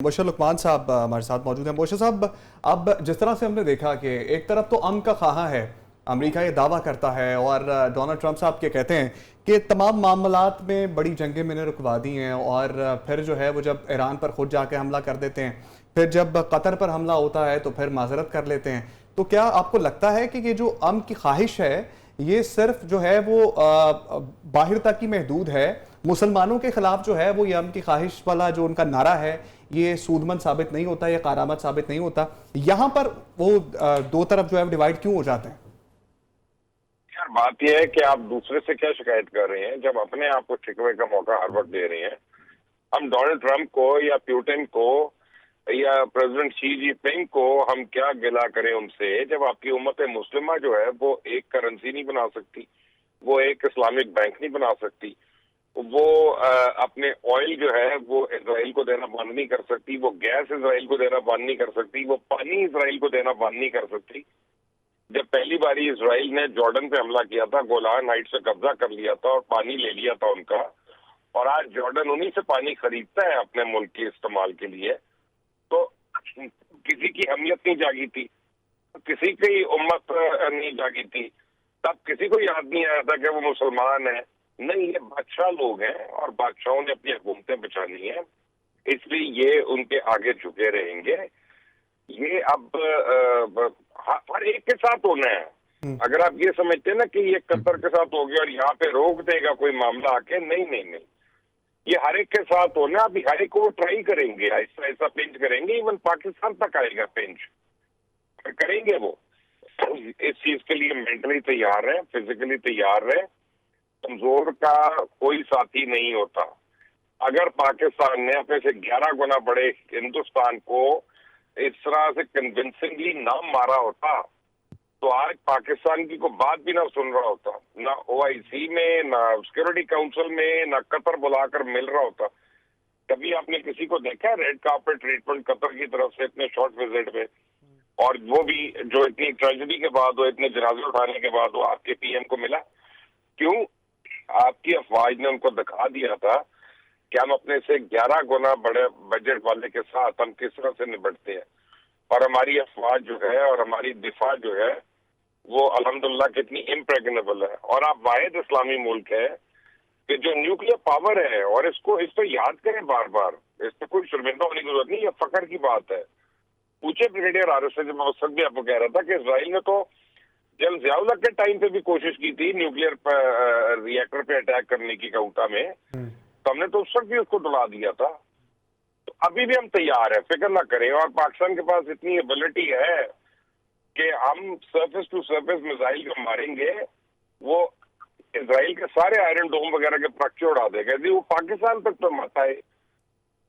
मुबशर लुकमान साहब हमारे साथ मौजूद हैं। मुबशर साहब, अब जिस तरह से हमने देखा कि एक तरफ तो अमन का ख्वाह है, अमेरिका ये दावा करता है और डोनाल्ड ट्रंप साहब के कहते हैं कि तमाम मामलात में बड़ी जंगें मैंने रुकवा दी हैं, और फिर जो है वो जब ईरान पर खुद जाके हमला कर देते हैं, फिर जब कतर पर हमला होता है तो फिर माजरत कर लेते हैं। तो क्या आपको लगता है कि ये जो अमन की ख्वाहिश है ये सिर्फ जो है वो बाहर तक ही महदूद है, मुसलमानों के खिलाफ जो है वो ये अमन की ख्वाहिश वाला जो उनका नारा है ये सूदमंद साबित नहीं होता, ये कारामत साबित नहीं होता? यहाँ पर वो दो तरफ जो है डिवाइड क्यों हो जाते हैं? यार बात यह है कि आप दूसरे से क्या शिकायत कर रहे हैं जब अपने आप को शिकवे का मौका हर वक्त दे रहे हैं। हम डोनाल्ड ट्रंप को या पुतिन को या प्रेसिडेंट शी जिनपिंग को हम क्या गिला करें उनसे, जब आपकी उम्मत मुस्लिमा जो है वो एक करेंसी नहीं बना सकती, वो एक इस्लामिक बैंक नहीं बना सकती, वो अपने ऑयल जो है वो इजराइल को देना बंद नहीं कर सकती, वो गैस इजराइल को देना बंद नहीं कर सकती, वो पानी इजराइल को देना बंद नहीं कर सकती। जब पहली बारी इजराइल ने जॉर्डन पे हमला किया था, गोलान हाइट्स से कब्जा कर लिया था और पानी ले लिया था उनका, और आज जॉर्डन उन्हीं से पानी खरीदता है अपने मुल्क के इस्तेमाल के लिए, तो किसी की अहमियत नहीं जागी थी, किसी की उम्मत नहीं जागी थी, तब किसी को याद नहीं आया था कि वो मुसलमान है। नहीं, ये बादशाह लोग हैं और बादशाहों ने अपनी हुकूमतें बचानी है, इसलिए ये उनके आगे झुके रहेंगे। ये अब हर एक के साथ होना है। अगर आप ये समझते हैं ना कि ये कतर के साथ हो गया और यहाँ पे रोक देगा कोई मामला आके, नहीं नहीं नहीं, ये हर एक के साथ होना। अभी हर एक को वो ट्राई करेंगे, ऐसा ऐसा पेंच करेंगे, इवन पाकिस्तान तक आएगा पेंच करेंगे वो। इस चीज के लिए मेंटली तैयार है, फिजिकली तैयार है। कमजोर का कोई साथी नहीं होता। अगर पाकिस्तान ने अपने से 11 गुना बड़े हिंदुस्तान को इस तरह से कन्विंसिंगली ना मारा होता तो आज पाकिस्तान की कोई बात भी ना सुन रहा होता, ना OIC में, ना सिक्योरिटी काउंसिल में, ना कतर बुलाकर मिल रहा होता। कभी आपने किसी को देखा रेड कार्पेट ट्रीटमेंट कतर की तरफ से इतने शॉर्ट विजिट में, और वो भी जो इतनी ट्रेजेडी के बाद हो, इतने जनाजे उठाने के बाद हो, आपके PM को मिला? क्यों? आपकी अफवाज ने उनको दिखा दिया था कि हम अपने से 11 गुना बड़े बजट वाले के साथ हम किस तरह से निपटते हैं, और हमारी अफवाज जो है और हमारी दिफा जो है वो अल्हम्दुलिल्लाह कितनी इम्प्रेग्नेबल है। और आप वाहिद इस्लामी मुल्क है कि जो न्यूक्लियर पावर है, और इसको इस पर याद करें बार बार, इस पर कोई शर्मिंदा होने की जरूरत नहीं, ये फख्र की बात है। पूछे ब्रिगेडियर आरिफ से, जब मैं उस वक्त भी आपको कह रहा था कि इजराइल ने तो जब ज़ियाउल हक के टाइम पे भी कोशिश की थी न्यूक्लियर रिएक्टर पे अटैक करने की काउंटा में, तो हमने तो उस वक्त भी उसको डुला दिया था। तो अभी भी हम तैयार है, फिक्र ना करें। और पाकिस्तान के पास इतनी एबिलिटी है कि हम सरफेस टू सरफेस मिसाइल को मारेंगे, वो इजराइल के सारे आयरन डोम वगैरह के पक्के उड़ा देगा। यदि वो पाकिस्तान तक तो मत आए,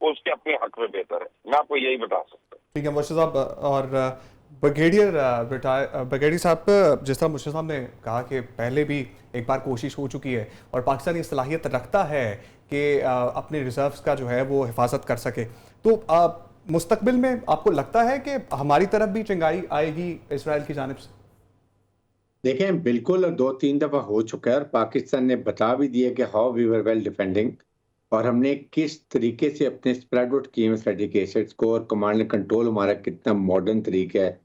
उसके अपने हक में बेहतर है। मैं आपको यही बता सकता हूँ। ठीक है मुबशर साहब। और ब्रिगेडियर साहब, जिस तरह मुबशर साहब ने कहा कि पहले भी एक बार कोशिश हो चुकी है और पाकिस्तान ये सलाहियत रखता है कि अपने रिजर्व्स का जो है वो हिफाजत कर सके, तो मुस्तकबिल में आपको लगता है कि हमारी तरफ भी चिंगारी आएगी इजराइल की जानिब से? देखें, बिल्कुल 2-3 दफ़ा हो चुका है और पाकिस्तान ने बता भी दिया कि how we were well defending, और हमने किस तरीके से अपने स्प्रेड आउट किए स्ट्रेटेजिक एसेट्स को, और कमांड एंड कंट्रोल हमारा कितना मॉडर्न तरीका है।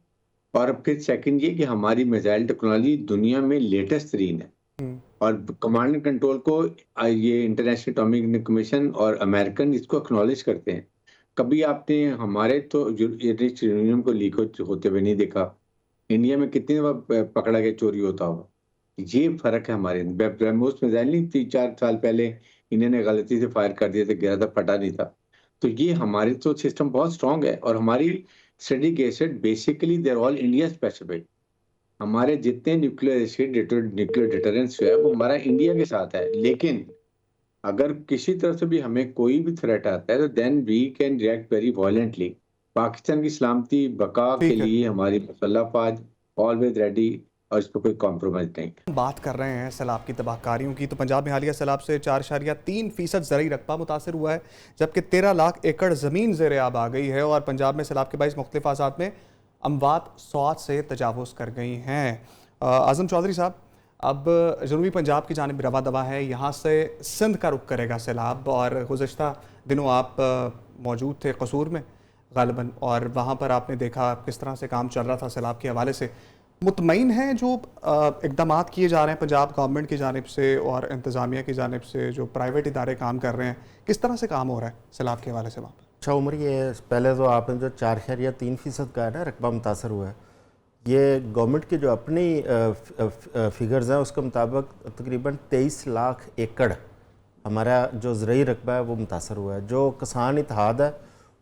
और फिर सेकंड ये कि हमारी मिसाइल टेक्नोलॉजी दुनिया में लेटेस्ट तरीन है, और कमांड एंड कंट्रोल को ये इंटरनेशनल एटॉमिक कमीशन और अमेरिकन इसको एक्नॉलेज करते हैं। कभी आपने हमारे तो यूरेनियम को लीक होते हुए नहीं देखा। इंडिया में कितनी दफा पकड़ा गया चोरी होता हुआ। ये फर्क है हमारे। ब्रह्मोस मिसाइल नहीं 3-4 साल पहले इन्होंने गलती से फायर कर दिया था, गिरा था, फटा नहीं था। तो ये हमारे तो सिस्टम बहुत स्ट्रांग है, और हमारी strategic asset basically they're all India specific. हमारे जितने न्यूक्लियर एसिड न्यूक्लियर डिटरेंस है वो हमारा इंडिया के साथ है। लेकिन अगर किसी तरफ से भी हमें कोई भी थ्रेट आता है तो then we can react very violently. Pakistan की सलामती बका के लिए हमारी मुसल्लह फौज ऑलवेज रेडी, और इस पर कोई कॉम्प्रोमाइज नहीं। बात कर रहे हैं सैलाब की तबाहकारियों की, तो पंजाब में हालिया सैलाब से 4.3% ज़रई रकबा मुतासर हुआ है, जबकि 13 लाख एकड़ ज़मीन ज़ेर आब आ गई है, और पंजाब में सैलाब के बाइस मुख्तलिफ आसात में अमवात 100 से तजावुज़ कर गई हैं। आज़म चौधरी साहब, अब जनूबी पंजाब की जानिब रवा दवा है, यहाँ से सिंध का रुख करेगा सैलाब, और गुज़श्ता दिनों आप मौजूद थे कसूर में। غالباً، اور وہاں پر آپ نے دیکھا کس طرح سے کام چل رہا تھا سیلاب کے حوالے سے. مطمئن ہیں جو اقدامات کیے جا رہے ہیں پنجاب گورنمنٹ کی جانب سے اور انتظامیہ کی جانب سے، جو پرائیویٹ ادارے کام کر رہے ہیں، کس طرح سے کام ہو رہا ہے سیلاب کے حوالے سے وہاں پر؟ اچھا عمر، یہ پہلے تو آپ نے جو 4.3% کا ہے نا رقبہ متاثر ہوا ہے، یہ گورنمنٹ کے جو اپنی فگرز ہیں اس کے مطابق تقریباً 23 لاکھ ایکڑ ہمارا جو زرعی رقبہ ہے وہ متاثر ہوا ہے. جو کسان اتحاد ہے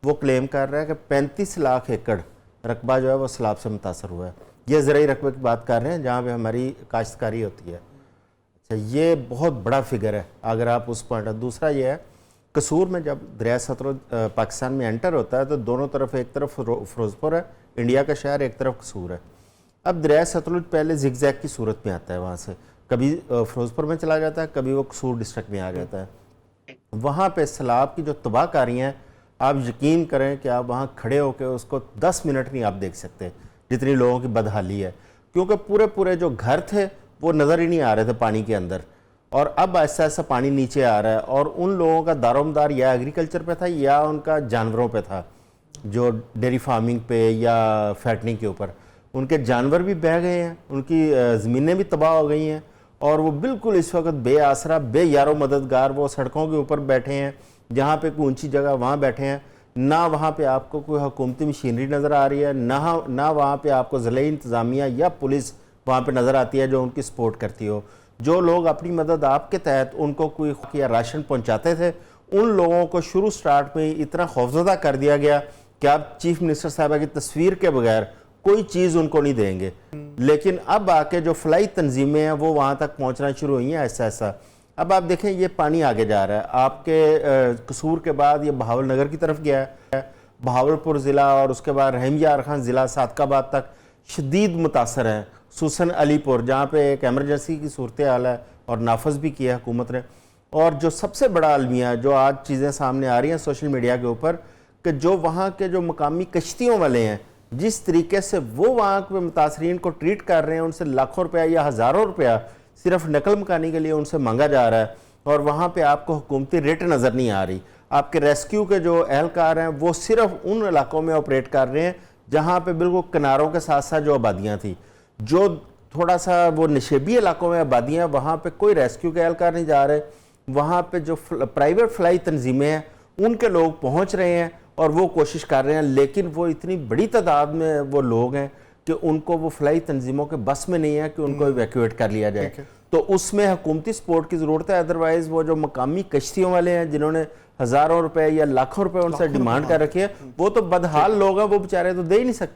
وہ کلیم کر رہا ہے کہ 35 لاکھ ایکڑ رقبہ جو ہے وہ سیلاب سے متاثر ہوا ہے. یہ زرعی رقبے کی بات کر رہے ہیں جہاں پہ ہماری کاشتکاری ہوتی ہے. اچھا، یہ بہت بڑا فگر ہے اگر آپ اس پوائنٹ. دوسرا یہ ہے، قصور میں جب دریائے ستلج پاکستان میں انٹر ہوتا ہے تو دونوں طرف، ایک طرف فیروزپور ہے انڈیا کا شہر، ایک طرف قصور ہے. اب دریائے ستلج پہلے زگ زیگ کی صورت میں آتا ہے، وہاں سے کبھی فیروزپور میں چلا جاتا ہے، کبھی وہ قصور ڈسٹرکٹ میں آ جاتا ہے. وہاں پہ سیلاب کی جو تباہ کاریاں ہیں، آپ یقین کریں کہ آپ وہاں کھڑے ہو کے اس کو 10 منٹ نہیں آپ دیکھ سکتے جتنی لوگوں کی بدحالی ہے، کیونکہ پورے جو گھر تھے وہ نظر ہی نہیں آ رہے تھے پانی کے اندر. اور اب ایسا ایسا پانی نیچے آ رہا ہے، اور ان لوگوں کا دار و مدار یا ایگریکلچر پہ تھا یا ان کا جانوروں پہ تھا، جو ڈیری فارمنگ پہ یا فیٹنگ کے اوپر. ان کے جانور بھی بہہ گئے ہیں، ان کی زمینیں بھی تباہ ہو گئی ہیں، اور وہ بالکل اس وقت بے آسرا، بے یار و مددگار وہ سڑکوں کے اوپر بیٹھے ہیں. جہاں پہ کوئی اونچی جگہ وہاں بیٹھے ہیں. نہ وہاں پہ آپ کو کوئی حکومتی مشینری نظر آ رہی ہے، نہ وہاں پہ آپ کو ضلعی انتظامیہ یا پولیس وہاں پہ نظر آتی ہے جو ان کی سپورٹ کرتی ہو. جو لوگ اپنی مدد آپ کے تحت ان کو کوئی یا راشن پہنچاتے تھے، ان لوگوں کو شروع سٹارٹ میں اتنا خوفزدہ کر دیا گیا کہ آپ چیف منسٹر صاحبہ کی تصویر کے بغیر کوئی چیز ان کو نہیں دیں گے. لیکن اب آ کے جو فلائی تنظیمیں ہیں وہ وہاں تک پہنچنا شروع ہوئی ہیں ایسا ایسا. اب آپ دیکھیں یہ پانی آگے جا رہا ہے، آپ کے قصور کے بعد یہ بہاول نگر کی طرف گیا ہے، بہاولپور ضلع اور اس کے بعد رحیم یار خان ضلع صادق آباد تک شدید متاثر ہیں. خصوصاً علی پور جہاں پہ ایک ایمرجنسی کی صورتحال ہے اور نافذ بھی کیا حکومت نے. اور جو سب سے بڑا المیہ جو آج چیزیں سامنے آ رہی ہیں سوشل میڈیا کے اوپر، کہ جو وہاں کے جو مقامی کشتیوں والے ہیں، جس طریقے سے وہ وہاں کے متاثرین کو ٹریٹ کر رہے ہیں، ان سے لاکھوں روپیہ یا ہزاروں روپیہ صرف نقل مکانی کے لیے ان سے مانگا جا رہا ہے، اور وہاں پہ آپ کو حکومتی ریٹ نظر نہیں آ رہی. آپ کے ریسکیو کے جو اہلکار ہیں وہ صرف ان علاقوں میں آپریٹ کر رہے ہیں جہاں پہ بالکل کناروں کے ساتھ ساتھ جو آبادیاں تھیں. جو تھوڑا سا وہ نشیبی علاقوں میں آبادیاں، وہاں پہ کوئی ریسکیو کے اہلکار نہیں جا رہے. وہاں پہ جو پرائیویٹ فلائی تنظیمیں ہیں ان کے لوگ پہنچ رہے ہیں اور وہ کوشش کر رہے ہیں، لیکن وہ اتنی بڑی تعداد میں وہ لوگ ہیں کہ ان کو وہ فلائی تنظیموں کے بس میں نہیں ہے کہ ان کو ایویکویٹ کر لیا جائے. تو اس میں حکومتی سپورٹ کی ضرورت ہے. ادروائز وہ جو مقامی کشتیوں والے ہیں جنہوں نے ہزاروں روپے یا لاکھوں روپے ان سے ڈیمانڈ کر رکھی ہے، وہ تو بدحال لوگ ہیں، وہ بیچارے تو دے ہی نہیں سکتے.